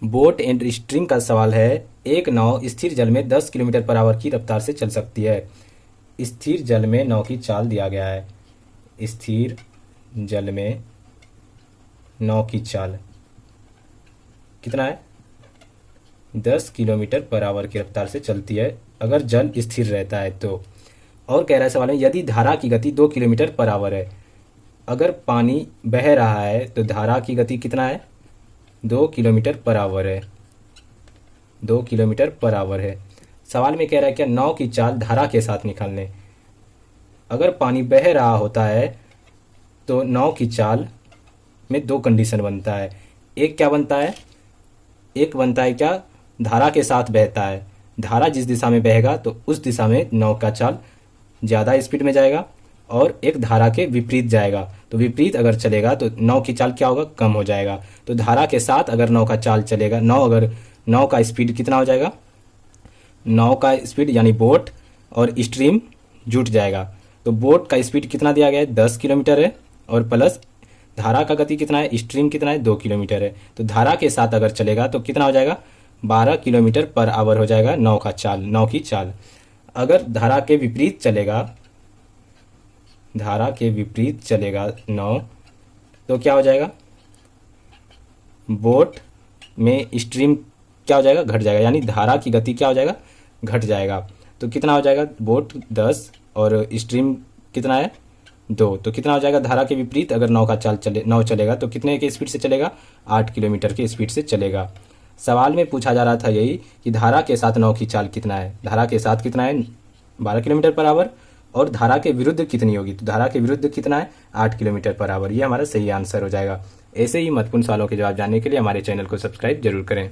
Boat and stream का सवाल है। एक नाव स्थिर जल में 10 किलोमीटर पर आवर की रफ्तार से चल सकती है। स्थिर जल में नाव की चाल दिया गया है। स्थिर जल में नाव की चाल कितना है? 10 किलोमीटर पर आवर की रफ्तार से चलती है अगर जल स्थिर रहता है तो। और कह रहा है सवाल में, यदि धारा की गति 2 किलोमीटर पर आवर है, अगर पानी बह रहा है तो धारा की गति कितना है? 2 किलोमीटर पर आवर है। 2 किलोमीटर पर आवर है। सवाल में कह रहा है क्या नाव की चाल धारा के साथ निकालने। अगर पानी बह रहा होता है तो नाव की चाल में दो कंडीशन बनता है। एक क्या बनता है? एक बनता है क्या, धारा के साथ बहता है। धारा जिस दिशा में बहेगा तो उस दिशा में नाव का चाल ज़्यादा स्पीड में जाएगा, और एक धारा के विपरीत जाएगा तो विपरीत अगर चलेगा तो नाव की चाल क्या होगा? कम हो जाएगा। तो धारा के साथ अगर नाव का चाल चलेगा, नाव का स्पीड कितना हो जाएगा? नाव का स्पीड यानी बोट और स्ट्रीम जुट जाएगा। तो बोट का स्पीड कितना दिया गया है? 10 किलोमीटर है, और प्लस धारा का गति कितना है? स्ट्रीम कितना है? 2 किलोमीटर है। तो धारा के साथ अगर चलेगा तो कितना हो जाएगा? 12 किलोमीटर पर आवर हो जाएगा नाव की चाल। अगर धारा के विपरीत चलेगा नाव, तो क्या हो जाएगा? बोट में स्ट्रीम क्या हो जाएगा? घट जाएगा, यानी धारा की गति क्या हो जाएगा? घट जाएगा। तो कितना हो जाएगा? बोट 10 और स्ट्रीम कितना है? 2। तो कितना हो जाएगा? धारा के विपरीत अगर नाव चलेगा तो कितने के स्पीड से चलेगा? 8 किलोमीटर के स्पीड से चलेगा। सवाल में पूछा जा रहा था यही कि धारा के साथ नाव की चाल कितना है। धारा के साथ कितना है? 12 किलोमीटर पर आवर, और धारा के विरुद्ध कितनी होगी? तो धारा के विरुद्ध कितना है? 8 किलोमीटर पर आवर। ये हमारा सही आंसर हो जाएगा। ऐसे ही महत्वपूर्ण सवालों के जवाब जानने के लिए हमारे चैनल को सब्सक्राइब जरूर करें।